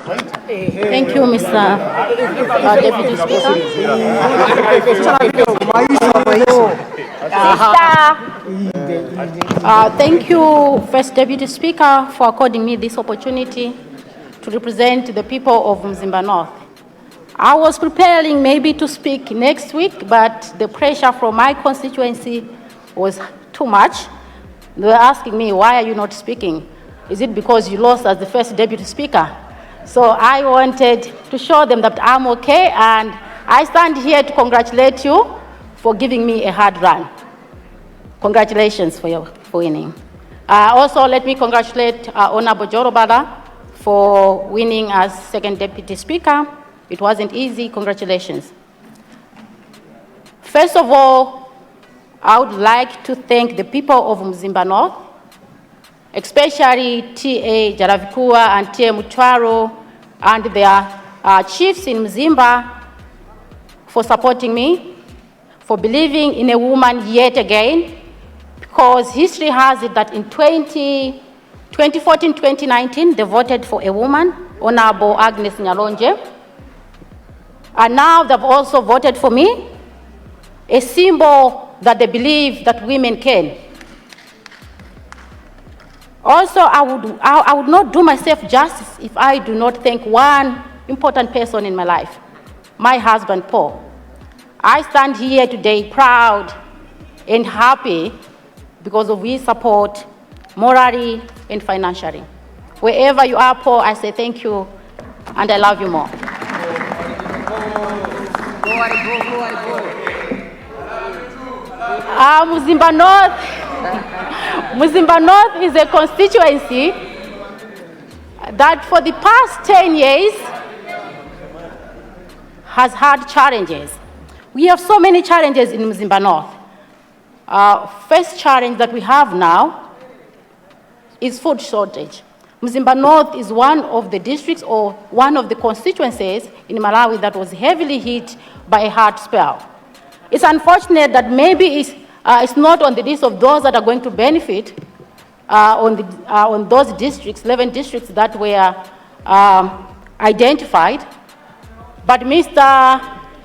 Thank you, Mr. Deputy Speaker. Thank you, First Deputy Speaker, for according me this opportunity to represent the people of Mzimba North. I was preparing maybe to speak next week, but the pressure from my constituency was too much. They were asking me, why are you not speaking? Is it because you lost as the First Deputy Speaker? So I wanted to show them that I'm okay, and I stand here to congratulate you for giving me a hard run. Congratulations for winning. Also, let me congratulate Honorable Jorobala for winning as Second Deputy Speaker. It wasn't easy. Congratulations. First of all, I would like to thank the people of Mzimba North, especially T.A. Jaravikua and T.A. Mutwaro and their chiefs in Mzimba for supporting me, for believing in a woman yet again, because history has it that in 2014-2019, they voted for a woman, Honorable Agnes Nyalonje, and now they've also voted for me, a symbol that they believe that women can. Also, I would not do myself justice if I do not thank one important person in my life, my husband, Paul. I stand here today proud and happy because of his support, morally and financially. Wherever you are, Paul, I say thank you and I love you more. Mzimba North is a constituency that for the past 10 years has had challenges. We have so many challenges in Mzimba North. First challenge that we have now is food shortage. Mzimba North is one of the districts or one of the constituencies in Malawi that was heavily hit by a hard spell. It's unfortunate that maybe it's not on the list of those that are going to benefit on those districts, 11 districts that were identified. But Mr.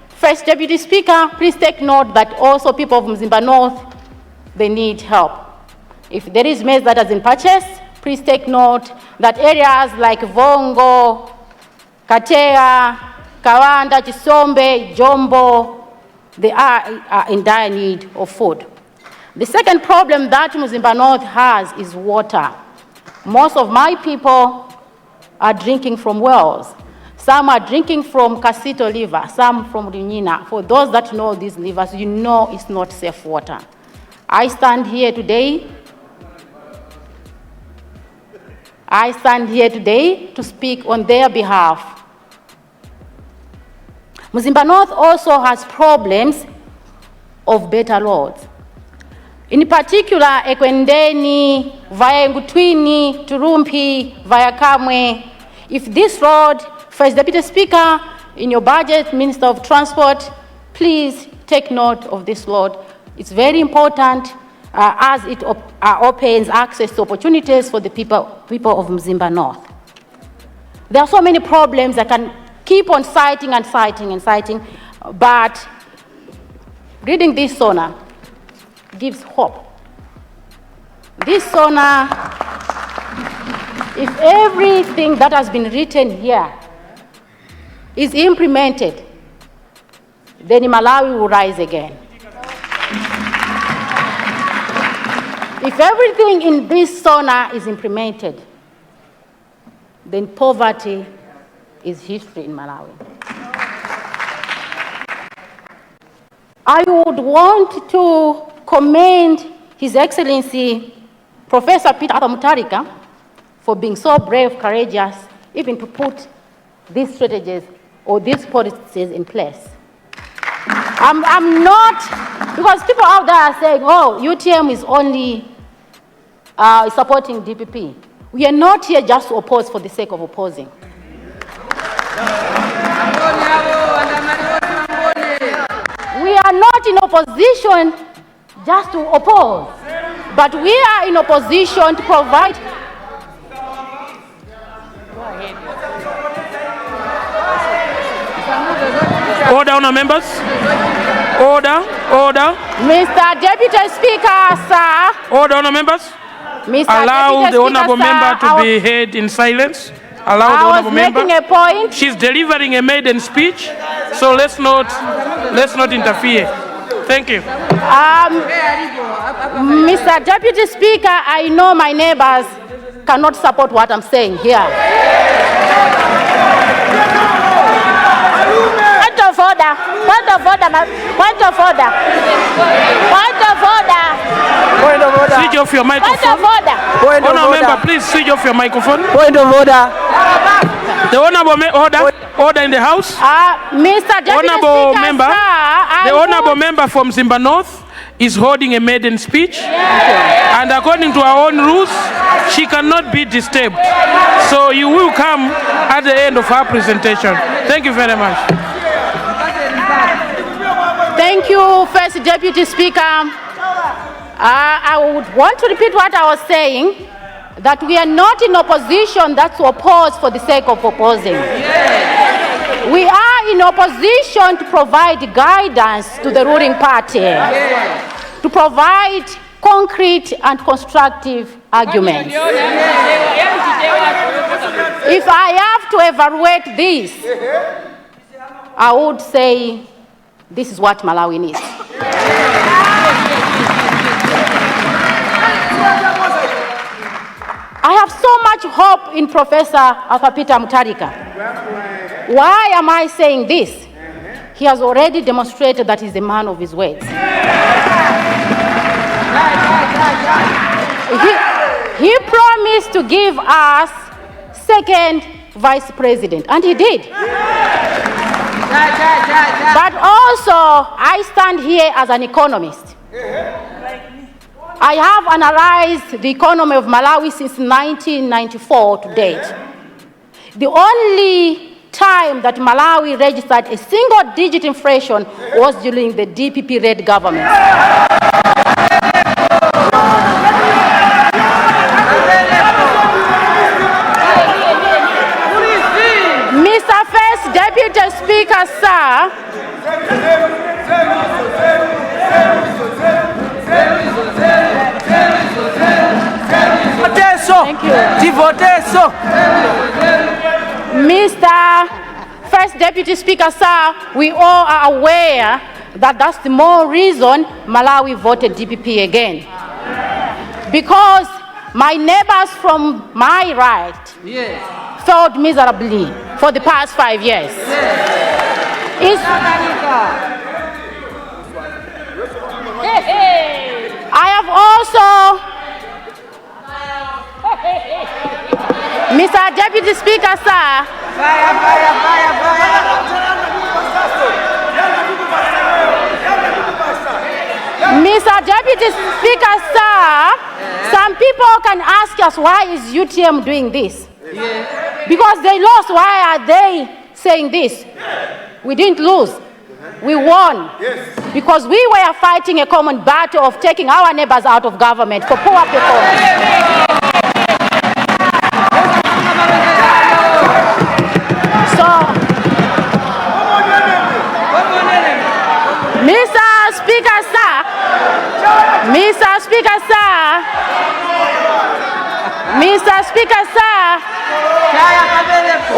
First Deputy Speaker, please take note that also people of Mzimba North, they need help. If there is maize that has been purchased, please take note that areas like Vongo, Katea, Kawanda, Chisombe, Jombo, they are in dire need of food. The second problem that Mzimba North has is water. Most of my people are drinking from wells. Some are drinking from Casito River, some from Runina. For those that know these rivers, you know it's not safe water. I stand here today to speak on their behalf. Mzimba North also has problems of better roads. In particular, Ekwendeni, via Ngutwini, Turumpi, via Kamwe. If this road, First Deputy Speaker, in your budget, Minister of Transport, please take note of this road. It's very important as it opens access to opportunities for the people of Mzimba North. There are so many problems I can keep on citing, but reading this SONA gives hope. This SONA, if everything that has been written here is implemented, then Malawi will rise again. If everything in this SONA is implemented, then poverty is history in Malawi. I would want to commend His Excellency Professor Peter Mutharika for being so brave, courageous, even to put these strategies or these policies in place. I'm not, because people out there are saying, oh, UTM is only supporting DPP. We are not here just to oppose for the sake of opposing. We are not in opposition just to oppose, but we are in opposition to provide. Order, honour members. Order. Mr. Deputy Speaker, sir. Order, honour members. Allow the honourable member to be heard in silence. Allow the honourable member. I was making a point. She's delivering a maiden speech, so let's not interfere. Thank you. Mr. Deputy Speaker, I know my neighbors cannot support what I'm saying here. Point of order. Point of order. Point of order. Point of order. Point of order. Switch off your microphone. Point of order. Point of order. Member, please switch off your microphone. Point of order. The honourable order in the house. Mr. Deputy Honourable Speaker, member, sir, the honourable member from Zimba North is holding a maiden speech, and according to our own rules, she cannot be disturbed. So you will come at the end of her presentation. Thank you very much. Thank you, First Deputy Speaker. I would want to repeat what I was saying, that we are not in opposition that's opposed for the sake of opposing. We are in opposition to provide guidance to the ruling party, to provide concrete and constructive arguments. If I have to evaluate this, I would say this is what Malawi needs. I have so much hope in Professor Afapita Mutharika. Why am I saying this? He has already demonstrated that he's a man of his words. He promised to give us second vice president, and he did. But also, I stand here as an economist. I have analyzed the economy of Malawi since 1994 to date. The only time that Malawi registered a single-digit inflation was during the DPP-led government. Mr. First Deputy Speaker, sir, thank you. Mr. First Deputy Speaker, sir, we all are aware that that's the more reason Malawi voted DPP again. Because my neighbors from my right failed miserably for the past 5 years. I have also, Mr. Deputy Speaker, sir, Mr. Deputy Speaker, sir, some people can ask us, why is UTM doing this? Because they lost. Why are they saying this? We didn't lose. We won. Because we were fighting a common battle of taking our neighbors out of government for poor people. So, Mr. Speaker, sir, Mr. Speaker, sir, Mr. Speaker, sir,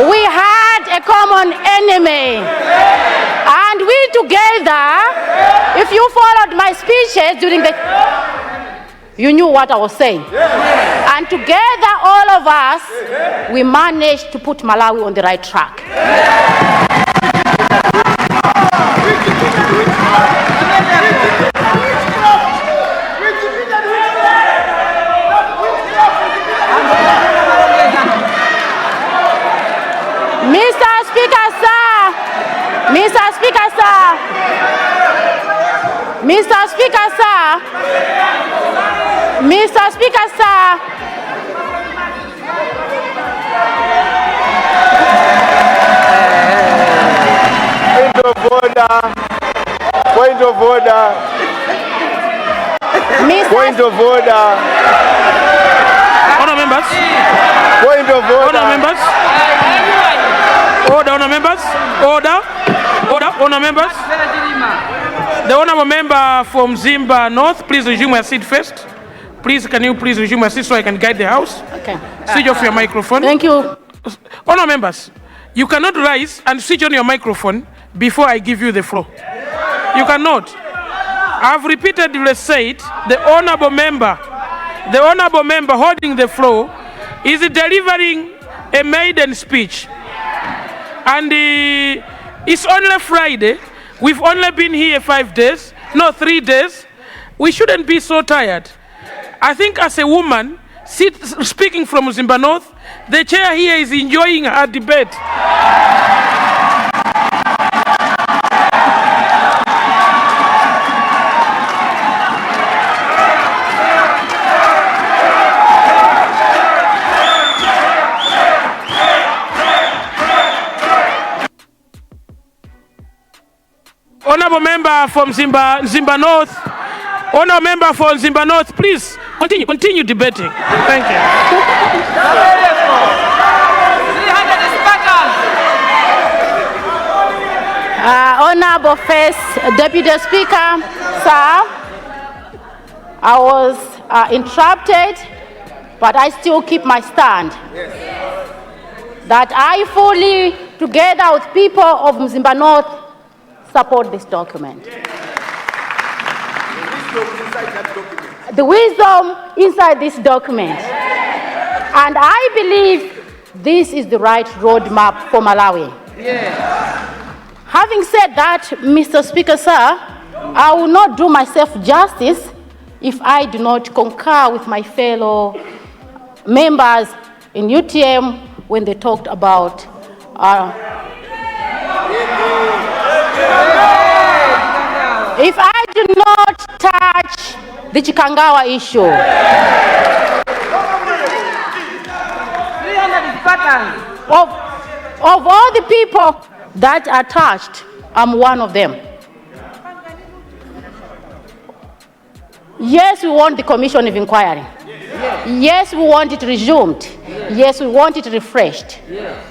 we had a common enemy. And we together, if you followed my speeches during the, you knew what I was saying. And together, all of us, we managed to put Malawi on the right track. Mr. Speaker, sir, Mr. Speaker, sir, Mr. Speaker, sir, Mr. Speaker, sir, Point of order. Point of order. Honour members. Point of order. Honour members. Order. honourable members. Order. Honourable members. The honourable member from Zimba North, please resume your seat first. Please, can you please resume your seat so I can guide the House? Okay. Switch off your microphone. Thank you. Honourable members, you cannot rise and switch on your microphone before I give you the floor. You cannot. I've repeatedly said the honourable member holding the floor is delivering a maiden speech. And it's only Friday. We've only been here 5 days, no 3 days. We shouldn't be so tired. I think as a woman, speaking from Zimba North, the chair here is enjoying her debate. Honourable member from Zimba North, honourable member from Zimba North, please continue debating. Thank you. Honourable First Deputy Speaker, sir, I was interrupted, but I still keep my stand. That I fully, together with people of Zimba North, support this document. The wisdom inside this document. And I believe this is the right roadmap for Malawi. Having said that, Mr. Speaker, sir, I will not do myself justice if I do not concur with my fellow members in UTM when they talked about if I do not touch the Chikangawa issue. Of all the people that are touched, I'm one of them. Yes, we want the commission of inquiry. Yes, we want it resumed. Yes, we want it refreshed.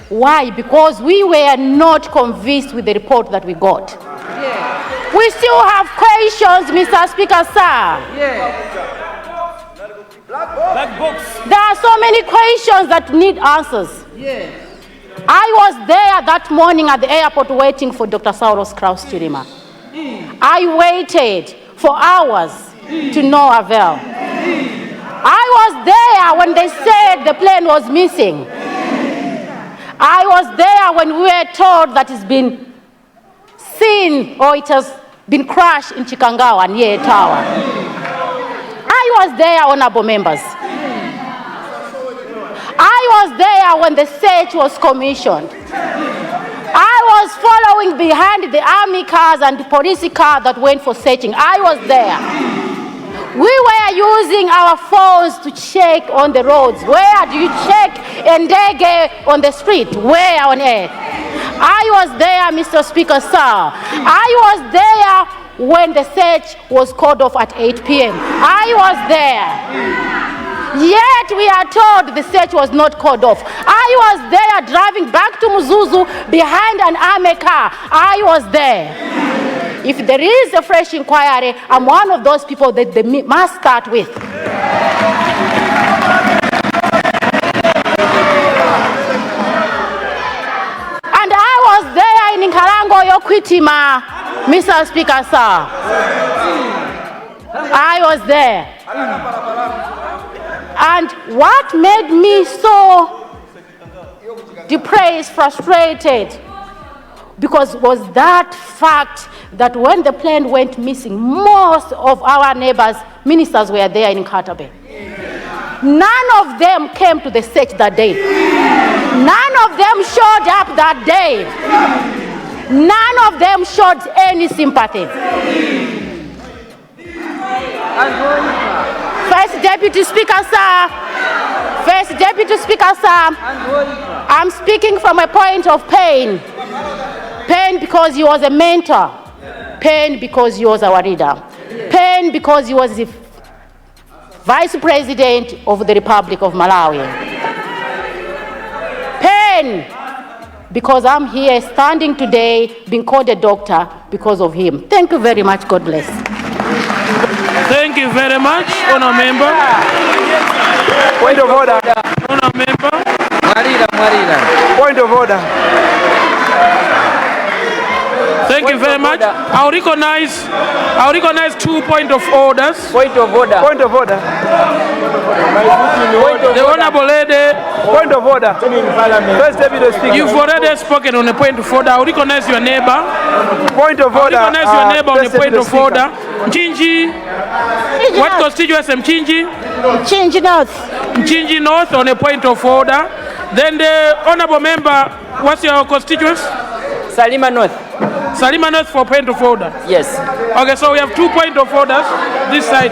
Why? Because we were not convinced with the report that we got. We still have questions, Mr. Speaker, sir. Black box. There are so many questions that need answers. I was there that morning at the airport waiting for Dr. Saulos Kraus Chilima. I waited for hours to no avail. I was there when they said the plane was missing. I was there when we were told that it's been seen or it has been crashed in Chikangawa near a tower. I was there, honorable members. I was there when the search was commissioned. I was following behind the army cars and the police car that went for searching. I was there. We were using our phones to check on the roads. Where do you check Ndege on the street? Where on earth? I was there, Mr. Speaker, sir. I was there when the search was called off at 8 p.m. I was there. Yet we are told the search was not called off. I was there driving back to Muzuzu behind an army car. I was there. If there is a fresh inquiry, I'm one of those people that they must start with. And I was there in Nkarango Yokwitima, Mr. Speaker, sir. I was there. And what made me so depressed, frustrated, because was that fact that when the plane went missing, most of our neighbors, ministers were there in Katabe. None of them came to the search that day. None of them showed up that day. None of them showed any sympathy. First Deputy Speaker, sir. First Deputy Speaker, sir. I'm speaking from a point of pain. Pain because he was a mentor. Pain because he was our leader. Pain because he was the Vice President of the Republic of Malawi. Pain because I'm here standing today being called a doctor because of him. Thank you very much. God bless. Thank you very much, Honour Member. Point of order. Honour Member. Point of order. Thank you very much. I'll recognize 2 points of orders. Point of order. Point of order. The Honourable Lady. Point of order. First Deputy Speaker. You've already spoken on a point of order. I'll recognize your neighbor. Point of order. I'll recognize your neighbor on a point of Speaker. order. Mchinji. What constituency? Mchinji? Mchinji North. Mchinji North on a point of order. Then the Honourable Member, what's your constituency? Chilima North. Chilima North for point of order. Yes. Okay, so we have 2 points of orders this side.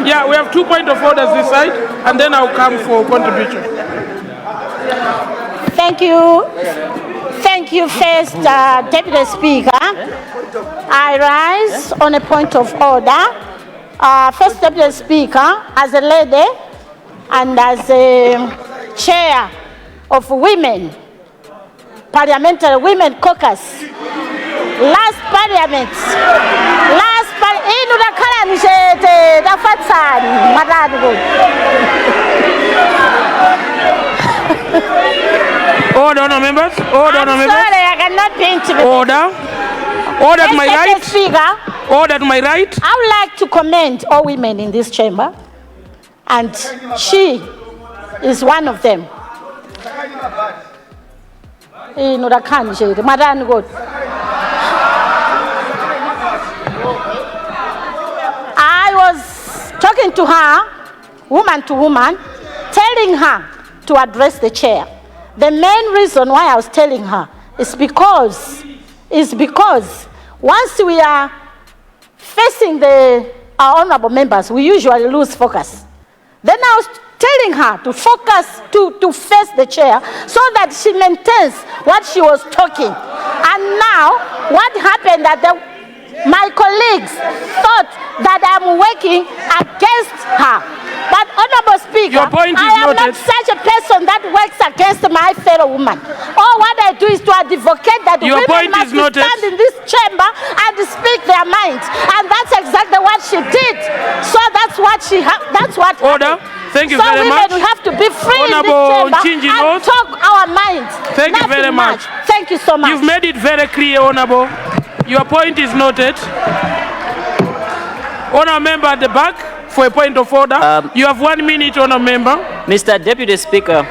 Yeah, we have 2 points of orders this side, and then I'll come for contribution. Thank you. Thank you, First Deputy Speaker. I rise on a point of order. First Deputy Speaker, as a lady and as a chair of Women, Parliamentary Women Caucus, last Parliament, Order, Honour Members. Order, Honour Members. Sorry, I cannot pinch me. Order. Order to my Mr. right. Speaker, Order to my right. I would like to commend all women in this chamber, and she is one of them. I was talking to her, woman to woman, telling her to address the chair. The main reason why I was telling her is because once we are facing our honorable members, we usually lose focus. Then I was telling her to focus, to face the chair so that she maintains what she was talking. And now, what happened that my colleagues thought that I'm working against her. But Honorable Speaker, Your point is I am noted. not such a person that works against my fellow woman. All what I do is to advocate that Your point women is must noted. stand in this chamber and speak their minds. And that's exactly what she did. So that's what Order. happened. Thank you So very women, much. we have to be free Honorable in this Chinji chamber and North. talk our minds. Thank you very Nothing much. Thank you so much. You've made it very clear, Honourable. Your point is noted. Honour Member at the back for a point of order. You have 1 minute, Honour Member. Mr. Deputy Speaker,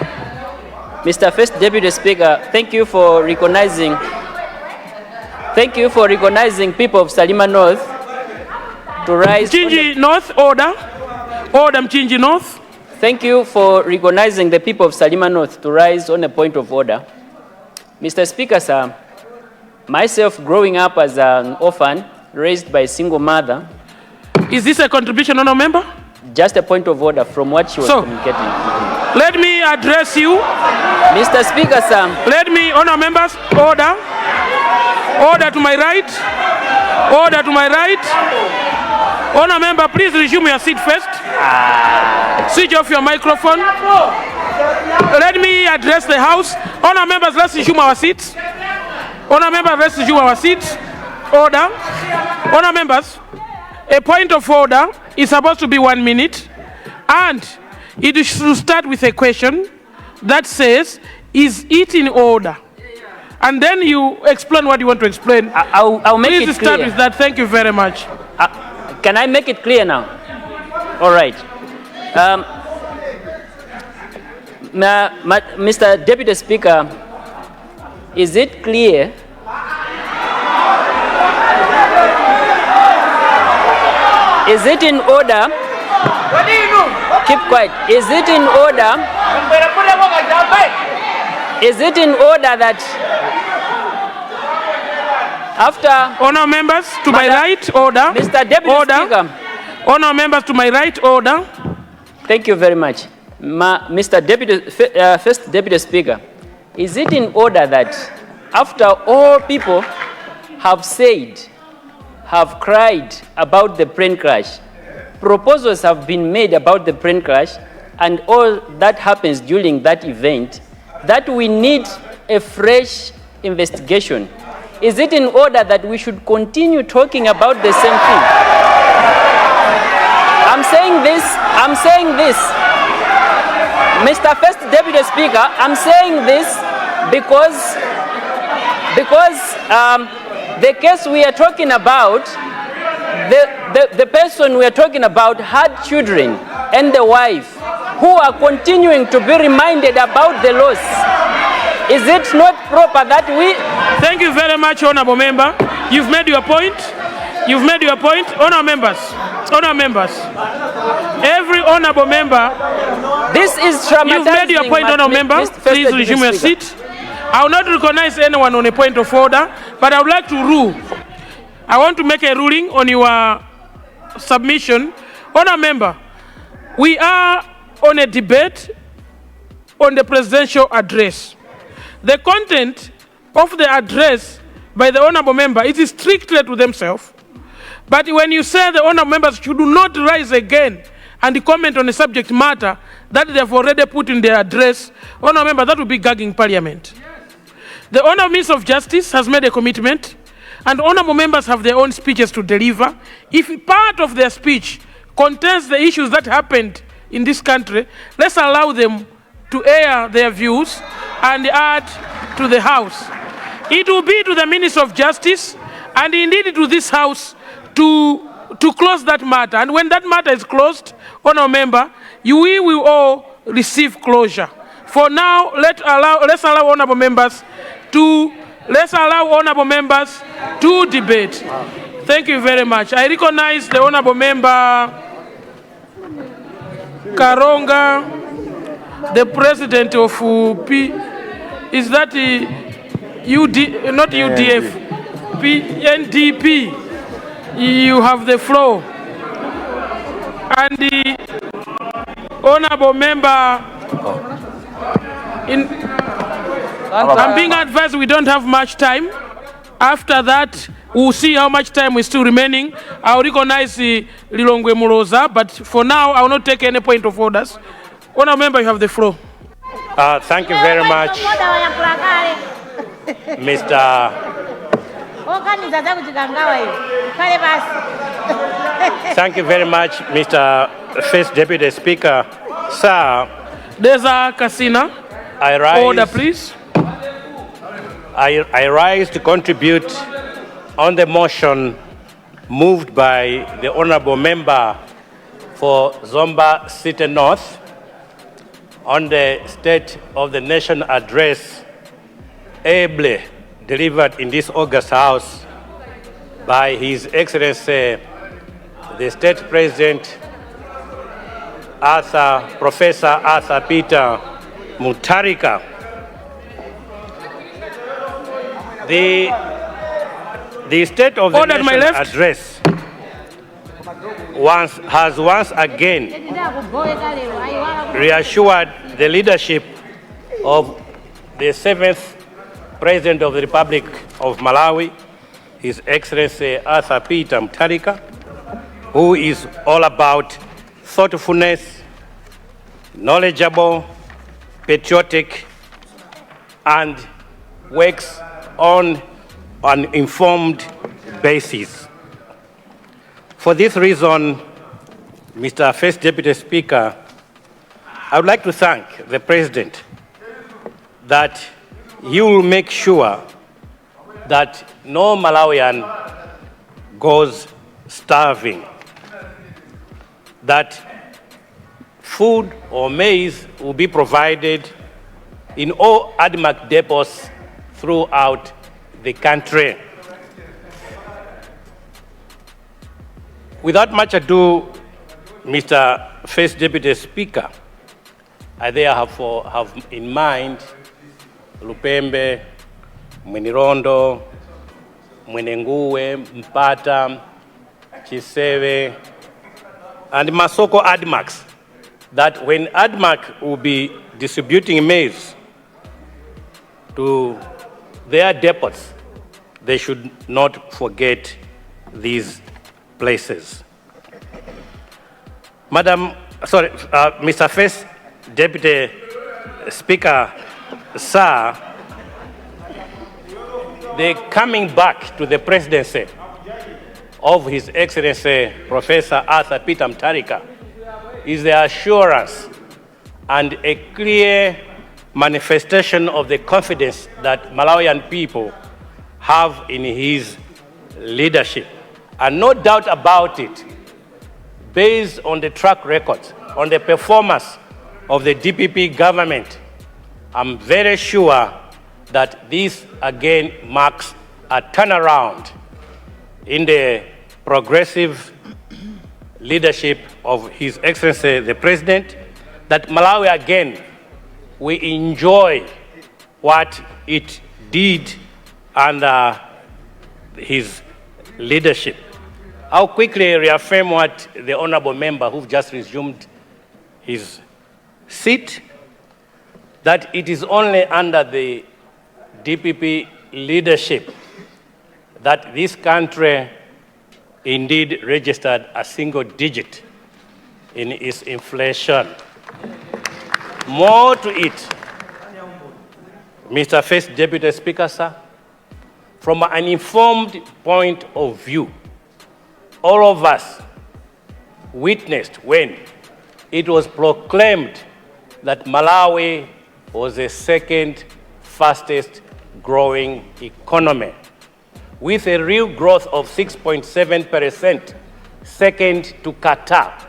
Mr. First Deputy Speaker, thank you for recognizing people of Chilima North to rise. Mchinji North, order. Order, Mchinji North. Thank you for recognizing the people of Chilima North to rise on a point of order. Mr. Speaker, sir, myself growing up as an orphan, raised by a single mother. Is this a contribution, Honour Member? Just a point of order from what she was communicating. Let me address you. Mr. Speaker, sir. Let me, Honour Members, order. Order to my right. Order to my right. Honour Member, please resume your seat first. Switch off your microphone. Let me address the House. Honour Members, let's resume our seats. Honour Members, let's resume our seats. Order. Honour Members, a point of order is supposed to be 1 minute, and it should start with a question that says, is it in order? And then you explain what you want to explain. I'll make Please it start clear. with that. Thank you very much. Can I make it clear now? All right. Mr. Deputy Speaker, is it clear? Is it in order? Keep quiet. Is it in order? Is it in order that after Honour Members, to my right, order. Mr. Deputy Order. Speaker. Honour Members, to my right, order. Thank you very much. Mr. First Deputy Speaker, is it in order that after all people have said, have cried about the plane crash, proposals have been made about the plane crash, and all that happens during that event, that we need a fresh investigation, is it in order that we should continue talking about the same thing? I'm saying this, Mr. First Deputy Speaker, I'm saying this because the case we are talking about, the person we are talking about had children and the wife who are continuing to be reminded about the loss. Is it not proper that we... Thank you very much, Honourable Member. You've made your point. You've made your point. Honourable members. Every honourable member... This is traumatizing. You've made your point, honourable member. Please resume your seat. I will not recognize anyone on a point of order, but I would like to rule. I want to make a ruling on your submission. Honourable member, we are on a debate on the presidential address. The content of the address by the honourable member is strictly to themselves. But when you say the honourable members should not rise again and comment on a subject matter that they have already put in their address, honourable member, that will be gagging Parliament. The Honourable Minister of Justice has made a commitment, and honourable members have their own speeches to deliver. If part of their speech contains the issues that happened in this country, let's allow them to air their views and add to the House. It will be to the Minister of Justice and indeed to this House to close that matter. And when that matter is closed, honourable member, we will all receive closure. For now, let's allow honourable members to debate. Thank you very much. I recognize the honourable member Karonga, the president of is that not UDF, NDP. You have the floor. And the honourable member, I'm being advised we don't have much time. After that, we'll see how much time is still remaining. I'll recognize Lilongwe Muroza, but for now, I will not take any point of orders. Honourable member, you have the floor. Thank you very much, Mr. Thank you very much, Mr. First Deputy Speaker. Sir, there's a Kasina. Order, please. I rise to contribute on the motion moved by the Honourable Member for Zomba City North on the State of the Nation address ably delivered in this August House by His Excellency the State President Professor Arthur Peter Mutharika. The State of the Nation address has once again reassured the leadership of the 7th President of the Republic of Malawi, His Excellency Arthur Peter Mutharika, who is all about thoughtfulness, knowledgeable, patriotic, and works on an informed basis. For this reason, Mr. First Deputy Speaker, I would like to thank the President that he will make sure that no Malawian goes starving, that food or maize will be provided in all ADMAC depots throughout the country. Without much ado, Mr. First Deputy Speaker, I therefore have in mind Lupembe, Mwenirondo, Mwenenguwe, Mpata, Chiseve, and Masoko ADMACs, that when ADMAC will be distributing maize to their depots, they should not forget these places. Mr. First Deputy Speaker, sir, the coming back to the presidency of His Excellency Professor Arthur Peter Mutharika is the assurance and a clear manifestation of the confidence that Malawian people have in his leadership. And no doubt about it, based on the track record, on the performance of the DPP government, I'm very sure that this again marks a turnaround in the progressive leadership of His Excellency the President, that Malawi again will enjoy what it did under his leadership. I'll quickly reaffirm what the honorable member who just resumed his seat, that it is only under the DPP leadership that this country indeed registered a single digit in its inflation. More to it, Mr. First Deputy Speaker, sir, from an informed point of view, all of us witnessed when it was proclaimed that Malawi was the second fastest growing economy, with a real growth of 6.7%, second to Qatar.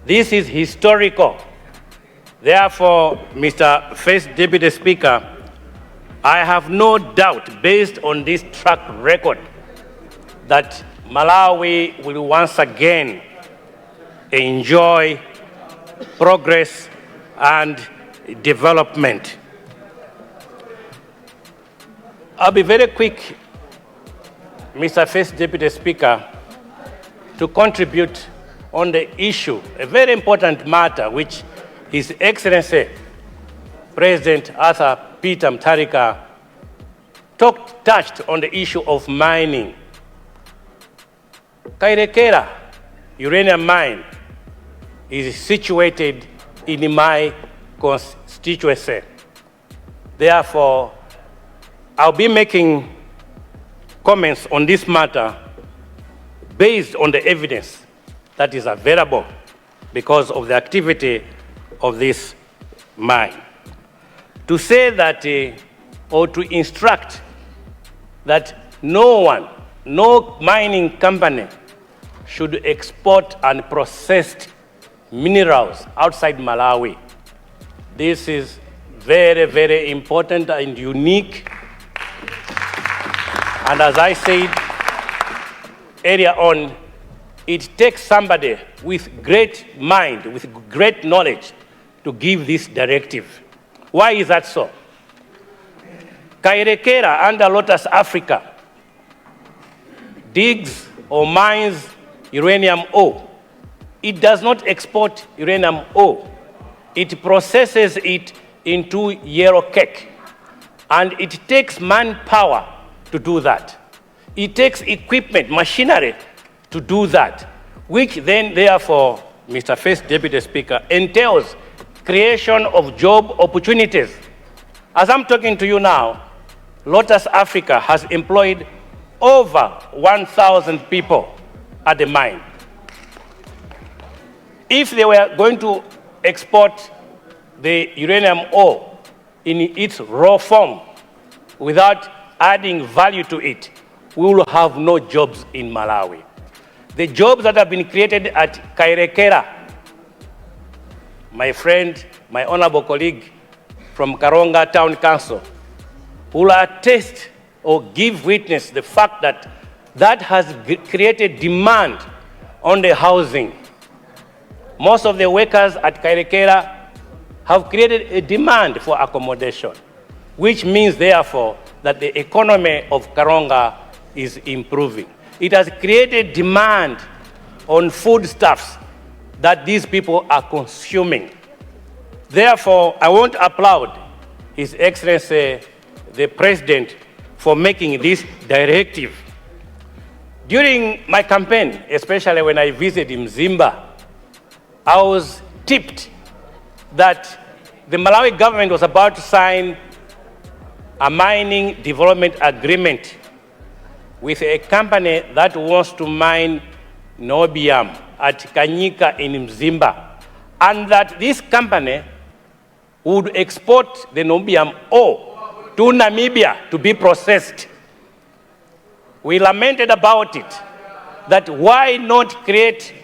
This is historical. Therefore, Mr. First Deputy Speaker, I have no doubt, based on this track record, that Malawi will once again enjoy progress and development. I'll be very quick, Mr. First Deputy Speaker, to contribute on the issue, a very important matter, which His Excellency President Arthur Peter Mutharika touched on, the issue of mining. Kairekera uranium mine is situated in my constituency. Therefore, I'll be making comments on this matter based on the evidence that is available because of the activity of this mine. To say that, or to instruct that no mining company should export unprocessed minerals outside Malawi. This is very, very important and unique. And as I said earlier on, it takes somebody with great mind, with great knowledge, to give this directive. Why is that so? Kairekera under Lotus Africa digs or mines uranium ore. It does not export uranium ore. It processes it into yellow cake. And it takes manpower to do that. It takes equipment, machinery to do that, which then, therefore, Mr. First Deputy Speaker, entails creation of job opportunities. As I'm talking to you now, Lotus Africa has employed over 1,000 people at the mine. If they were going to export the uranium ore in its raw form without adding value to it, we will have no jobs in Malawi. The jobs that have been created at Kairekera, my friend, my honorable colleague from Karonga Town Council, will attest or give witness the fact that that has created demand on the housing. Most of the workers at Kairekera have created a demand for accommodation, which means, therefore, that the economy of Karonga is improving. It has created demand on foodstuffs that these people are consuming. Therefore, I want to applaud His Excellency, the President, for making this directive. During my campaign, especially when I visited Mzimba, I was tipped that the Malawi government was about to sign a mining development agreement with a company that wants to mine niobium at Kanyika in Mzimba, and that this company would export the niobium ore to Namibia to be processed. We lamented about it, that why not create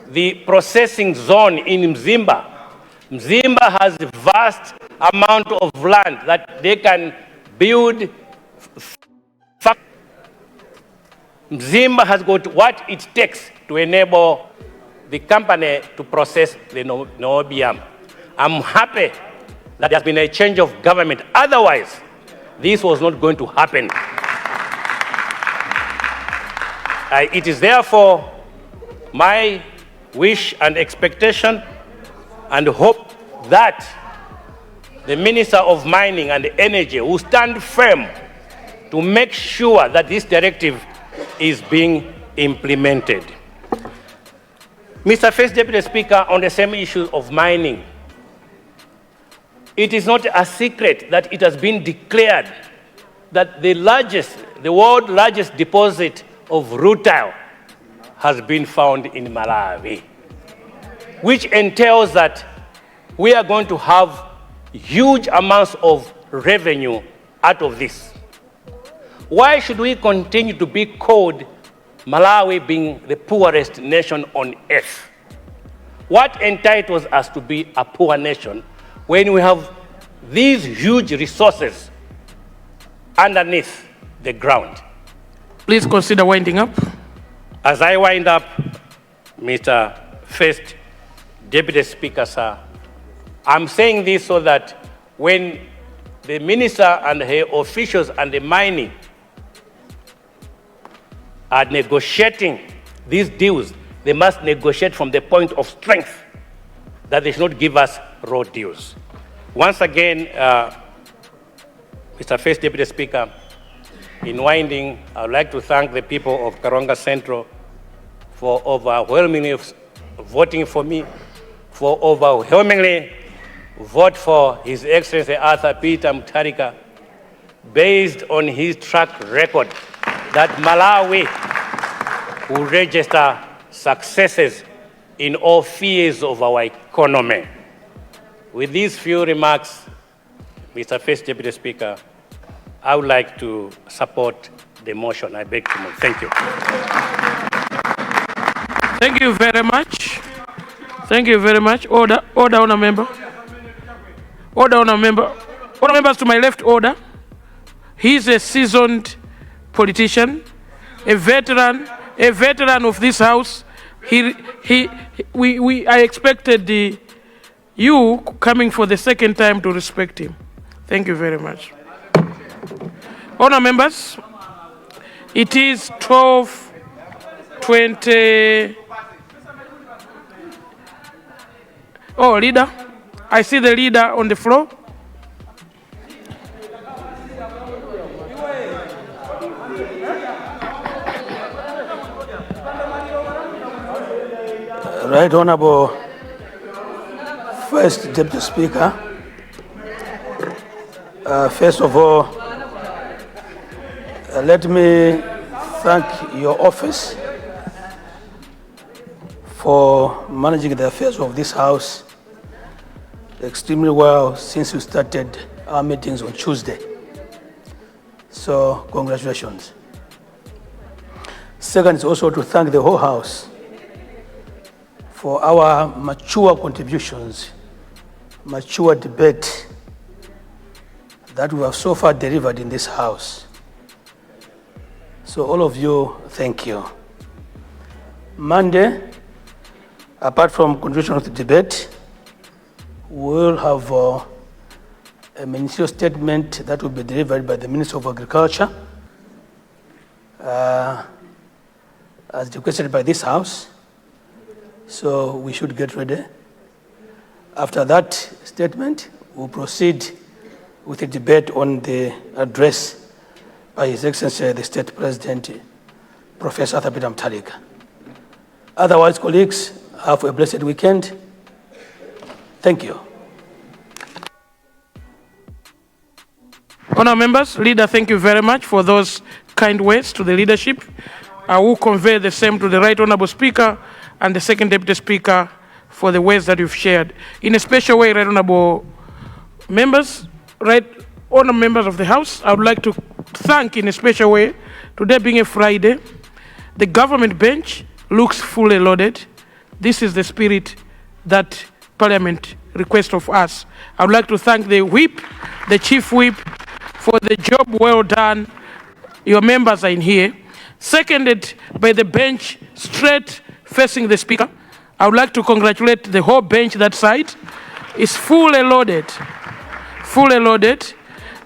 the processing zone in Mzimba? Mzimba has a vast amount of land that they can build. Mzimba has got what it takes to enable the company to process the niobium. I'm happy that there has been a change of government. Otherwise, this was not going to happen. It is therefore my wish and expectation and hope that the Minister of Mining and Energy will stand firm to make sure that this directive is being implemented. Mr. First Deputy Speaker, on the same issue of mining, it is not a secret that it has been declared that the world's largest deposit of rutile has been found in Malawi, which entails that we are going to have huge amounts of revenue out of this. Why should we continue to be called Malawi being the poorest nation on earth? What entitles us to be a poor nation when we have these huge resources underneath the ground? Please consider winding up. As I wind up, Mr. First Deputy Speaker, sir, I'm saying this so that when the minister and her officials and the mining are negotiating these deals, they must negotiate from the point of strength, that they should not give us raw deals. Once again, Mr. First Deputy Speaker, in winding, I would like to thank the people of Karonga Central for overwhelmingly voting for me, for overwhelmingly vote for His Excellency Arthur Peter Mutharika, based on his track record that Malawi will register successes in all spheres of our economy. With these few remarks, Mr. First Deputy Speaker, I would like to support the motion. I beg to move. Thank you. Thank you very much. Thank you very much. Order, honour member. Order, honour member. Honour members to my left, order. He's a seasoned politician, a veteran of this house. I expected you coming for the second time to respect him. Thank you very much. Honour members, it is 12:20. Oh, leader. I see the leader on the floor. Right Honorable First Deputy Speaker, first of all, let me thank your office for managing the affairs of this House extremely well since we started our meetings on Tuesday. So, congratulations. Second is also to thank the whole House for our mature contributions, mature debate that we have so far delivered in this House. So all of you, thank you. Monday, apart from continuation of the debate, we will have a ministerial statement that will be delivered by the Minister of Agriculture, as requested by this House. So we should get ready. After that statement, we'll proceed with the debate on the address by His Excellency the State President, Professor Arthur Peter Mutharika. Otherwise, colleagues, have a blessed weekend. Thank you. Honourable members, leader, thank you very much for those kind words to the leadership. I will convey the same to the Right Honourable Speaker and the Second Deputy Speaker for the words that you've shared. In a special way, Right Honourable members, Right Honourable members of the House, I would like to thank in a special way, today being a Friday, the government bench looks fully loaded. This is the spirit that Parliament requests of us. I would like to thank the whip, the chief whip, for the job well done. Your members are in here. Seconded by the bench straight facing the speaker. I would like to congratulate the whole bench that side. It's fully loaded,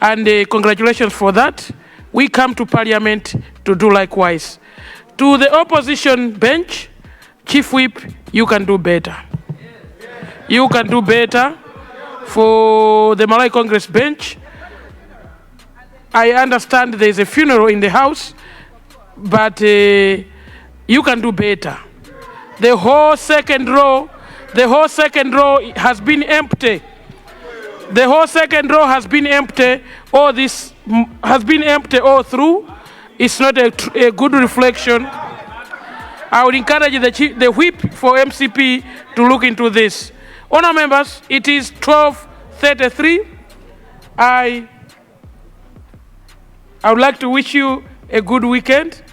and congratulations for that. We come to Parliament to do likewise. To the opposition bench, Chief Whip, you can do better. You can do better. For the Malay Congress bench, I understand there is a funeral in the house, but you can do better. The whole second row has been empty. The whole second row has been empty. All this has been empty all through. It's not a good reflection. I would encourage the whip for MCP to look into this. Honour members, it is 12:33. I would like to wish you a good weekend.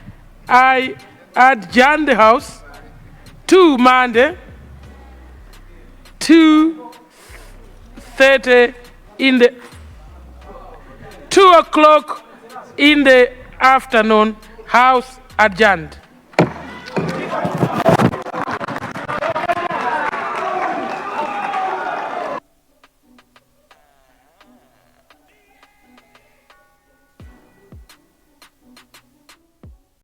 I adjourn the House to Monday, 2:30 in the 2 o'clock in the afternoon. House adjourned.